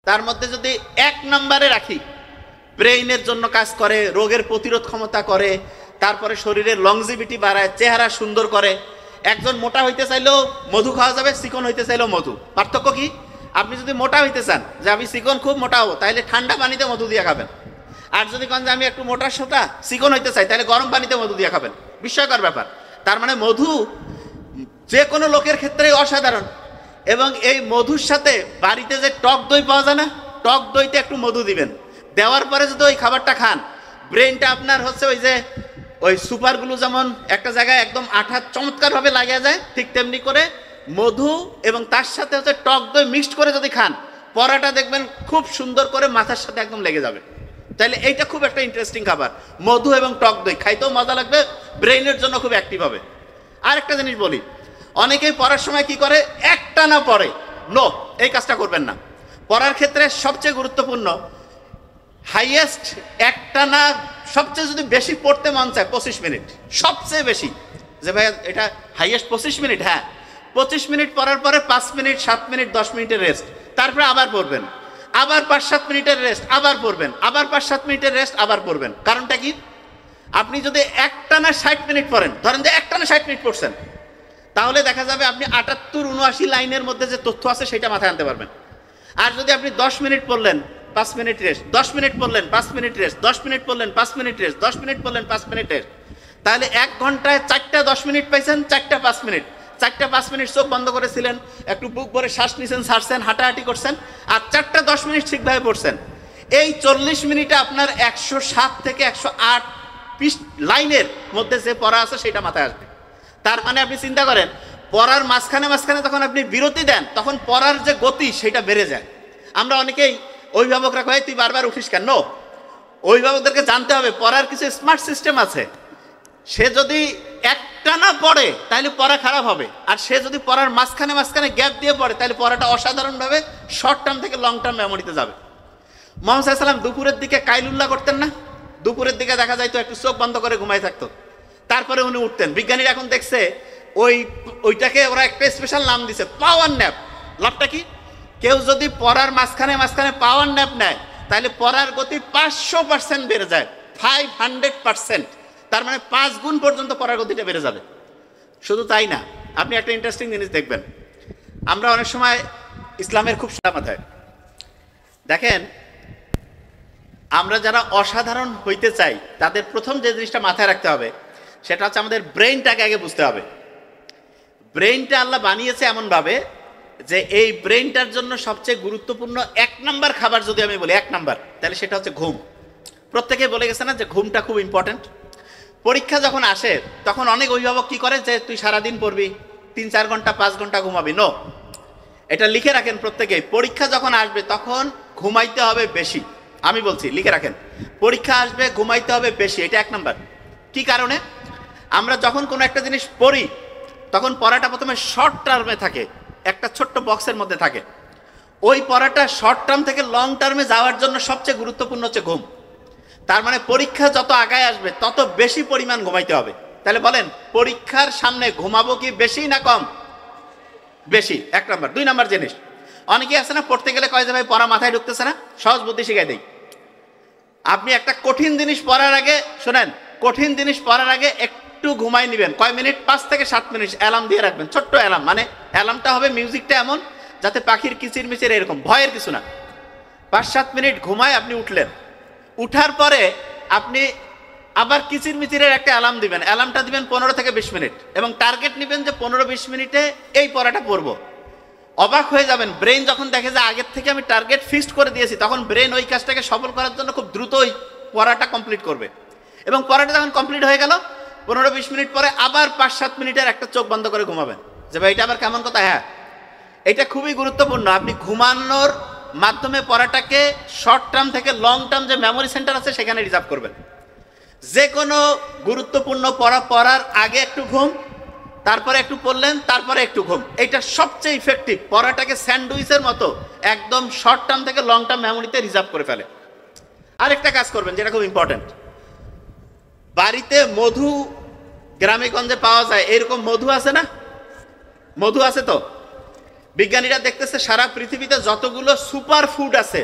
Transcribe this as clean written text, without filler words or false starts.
তার মধ্যে যদি 1 নম্বরে রাখি, ব্রেইনের জন্য কাজ করে, রোগের প্রতিরোধ ক্ষমতা করে, তারপরে শরীরের লংজিভিটি বাড়ায়, চেহারা সুন্দর করে। একজন মোটা হইতে চাইলেও মধু খাওয়া যাবে, চিকন হইতে চাইলেও মধু। পার্থক্য কি? আপনি যদি মোটা হইতে চান, যে আমি চিকন খুব মোটা হবো, তাহলে ঠান্ডা পানিতে মধু দিয়ে খাবেন। আর যদি কোন যে আমি একটু মোটা সোটা চিকন হইতে চাই, তাহলে গরম পানিতে মধু দিয়ে খাবেন। বিস্ময়কর ব্যাপার। তার মানে মধু যে কোনো লোকের ক্ষেত্রেই অসাধারণ। এবং এই মধুর সাথে বাড়িতে যে টক দই পাওয়া যায় না, টক দইতে একটু মধু দিবেন, দেওয়ার পরে যদি ওই খাবারটা খান, ব্রেনটা আপনার হচ্ছে ওই যে ওই সুপারগুলো যেমন একটা জায়গায় একদম আঠা চমৎকারভাবে লাগিয়ে যায়, ঠিক তেমনি করে মধু এবং তার সাথে হচ্ছে টক দই মিক্সড করে যদি খান, পরাটা দেখবেন খুব সুন্দর করে মাথার সাথে একদম লেগে যাবে। তাহলে এইটা খুব একটা ইন্টারেস্টিং খাবার, মধু এবং টক দই। খাইতেও মজা লাগবে, ব্রেইনের জন্য খুব অ্যাক্টিভ হবে। আর একটা জিনিস বলি, অনেকেই পড়ার সময় কি করে, একটানা পড়ে। নো, এই কাজটা করবেন না। পড়ার ক্ষেত্রে সবচেয়ে গুরুত্বপূর্ণ, হাইয়েস্ট একটানা সবচেয়ে যদি বেশি পড়তে মন চায় 25 মিনিট, সবচেয়ে বেশি। যে ভাই এটা হাইয়েস্ট 25 মিনিট, হ্যাঁ 25 মিনিট পড়ার পরে 5 মিনিট 7 মিনিট 10 মিনিটের রেস্ট, তারপরে আবার পড়বেন, আবার 5-7 মিনিটের রেস্ট, আবার পড়বেন, আবার 5-7 মিনিটের রেস্ট, আবার পড়বেন। কারণটা কি? আপনি যদি একটানা 60 মিনিট পড়েন, ধরেন যে একটানা 60 মিনিট পড়ছেন, তাহলে দেখা যাবে আপনি 78-79 লাইনের মধ্যে যে তথ্য আছে সেটা মাথায় আনতে পারবেন। আর যদি আপনি 10 মিনিট পড়লেন 5 মিনিট রেস্ট, 10 মিনিট পড়লেন 5 মিনিট রেস্ট, 10 মিনিট পড়লেন 5 মিনিট রেস্ট, 10 মিনিট পড়লেন 5 মিনিট রেস্ট, তাহলে 1 ঘন্টায় 4টা 10 মিনিট পাইছেন, 4টা 5 মিনিট। 4টা 5 মিনিট চোখ বন্ধ করেছিলেন, একটু বুক ভরে শ্বাস নিছেন, ছাড়ছেন, হাঁটাহাঁটি করছেন, আর 4টা 10 মিনিট ঠিকভাবে পড়ছেন। এই 40 মিনিটে আপনার 107 থেকে 108 লাইনের মধ্যে যে পড়া আছে সেটা মাথায় আসবে। তার মানে আপনি চিন্তা করেন, পড়ার মাঝখানে মাঝখানে তখন আপনি বিরতি দেন, তখন পড়ার যে গতি সেটা বেড়ে যায়। আমরা অনেকেই অভিভাবকরা কয় তুই বারবার উঠিস কেন? অভিভাবকদেরকে জানতে হবে পড়ার কিছু স্মার্ট সিস্টেম আছে। সে যদি একটানা পড়ে তাহলে পড়া খারাপ হবে, আর সে যদি পড়ার মাঝখানে মাঝখানে গ্যাপ দিয়ে পড়ে তাহলে পড়াটা অসাধারণভাবে শর্ট টার্ম থেকে লং টার্ম মেমোরিতে যাবে। মুহাম্মদ সাল্লাল্লাহু আলাইহি ওয়াসাল্লাম দুপুরের দিকে কাইলুল্লাহ করতেন না? দুপুরের দিকে দেখা যায় তো একটু চোখ বন্ধ করে ঘুমাই থাকতো, তারপরে উনি উঠতেন। বিজ্ঞানীরা এখন দেখছে ওইটাকে ওরা একটা স্পেশাল নাম দিছে, পাওয়ার ন্যাপ। লাভটা কি? কেউ যদি পড়ার মাঝখানে মাঝখানে পাওয়ার ন্যাপ নেয় তাহলে পড়ার গতি 500% বেড়ে যায়, 500%। তার মানে 5 গুণ পর্যন্ত পড়ার গতিটা বেড়ে যাবে। শুধু তাই না, আপনি একটা ইন্টারেস্টিং জিনিস দেখবেন, আমরা অনেক সময় ইসলামের খুব মাথায় দেখেন, আমরা যারা অসাধারণ হইতে চাই তাদের প্রথম যে জিনিসটা মাথায় রাখতে হবে সেটা হচ্ছে আমাদের ব্রেইনটাকে আগে বুঝতে হবে। ব্রেইনটা আল্লাহ বানিয়েছে এমনভাবে যে এই ব্রেইনটার জন্য সবচেয়ে গুরুত্বপূর্ণ 1 নাম্বার খাবার যদি আমি বলি 1 নাম্বার, তাহলে সেটা হচ্ছে ঘুম। প্রত্যেকে বলে গেছে না যে ঘুমটা খুব ইম্পর্টেন্ট। পরীক্ষা যখন আসে তখন অনেক অভিভাবক কি করে, যে তুই সারাদিন পড়বি, 3-4 ঘন্টা 5 ঘন্টা ঘুমাবি। নো, এটা লিখে রাখেন প্রত্যেকে, পরীক্ষা যখন আসবে তখন ঘুমাইতে হবে বেশি। আমি বলছি লিখে রাখেন, পরীক্ষা আসবে ঘুমাইতে হবে বেশি, এটা 1 নাম্বার। কি কারণে? আমরা যখন কোনো একটা জিনিস পড়ি তখন পড়াটা প্রথমে শর্ট টার্মে থাকে, একটা ছোট্ট বক্সের মধ্যে থাকে। ওই পড়াটা শর্ট টার্ম থেকে লং টার্মে যাওয়ার জন্য সবচেয়ে গুরুত্বপূর্ণ হচ্ছে ঘুম। তার মানে পরীক্ষা যত আগায় আসবে তত বেশি পরিমাণ ঘুমাইতে হবে। তাহলে বলেন, পরীক্ষার সামনে ঘুমাবো কি বেশি না কম? বেশি, 1 নাম্বার। 2 নাম্বার জিনিস, অনেকে আছে না পড়তে গেলে কয় যে ভাই পড়া মাথায় ঢুকতেছে না, সহজ বুদ্ধি শিখাই দেই। আপনি একটা কঠিন জিনিস পড়ার আগে, শোনেন, কঠিন জিনিস পড়ার আগে একটু ঘুমাই নেবেন। কয় মিনিট? 5 থেকে 7 মিনিট অ্যালার্ম দিয়ে রাখবেন, ছোট্ট অ্যালার্ম। মানে অ্যালার্মটা হবে মিউজিকটা এমন যাতে পাখির কিচির মিচির, এরকম ভয়ের কিছু না। 5-7 মিনিট ঘুমায় আপনি উঠলেন, উঠার পরে আপনি আবার কিচির মিচিরের একটা অ্যালার্ম দিবেন। অ্যালার্মটা দিবেন 15 থেকে 20 মিনিট, এবং টার্গেট নেবেন যে 15-20 মিনিটে এই পড়াটা পড়বো। অবাক হয়ে যাবেন, ব্রেন যখন দেখে যে আগের থেকে আমি টার্গেট ফিক্সড করে দিয়েছি, তখন ব্রেন ওই কাজটাকে সফল করার জন্য খুব দ্রুত ওই পড়াটা কমপ্লিট করবে। এবং পড়াটা যখন কমপ্লিট হয়ে গেল, 15-20 মিনিট পরে আবার 5-7 মিনিটের একটা চোখ বন্ধ করে ঘুমাবেন। যে ভাই এটা আবার কেমন কথা? হ্যাঁ, এটা খুবই গুরুত্বপূর্ণ। আপনি ঘুমানোর মাধ্যমে পড়াটাকে শর্ট টার্ম থেকে লং টার্ম যে মেমোরি সেন্টার আছে সেখানে রিজার্ভ করবেন। যে কোনো গুরুত্বপূর্ণ পড়া পড়ার আগে একটু ঘুম, তারপরে একটু পড়লেন, তারপরে একটু ঘুম। এইটা সবচেয়ে ইফেক্টিভ, পড়াটাকে স্যান্ডউইচের মতো একদম শর্ট টার্ম থেকে লং টার্ম মেমোরিতে রিজার্ভ করে ফেলে। আরেকটা কাজ করবেন যেটা খুব ইম্পর্টেন্ট, বাড়িতে মধু গ্রামে গঞ্জে পাওয়া যায়, এরকম মধু আছে না? মধু আছে তো? বিজ্ঞানীরা দেখতেছে সারা পৃথিবীতে যতগুলো সুপার ফুড আছে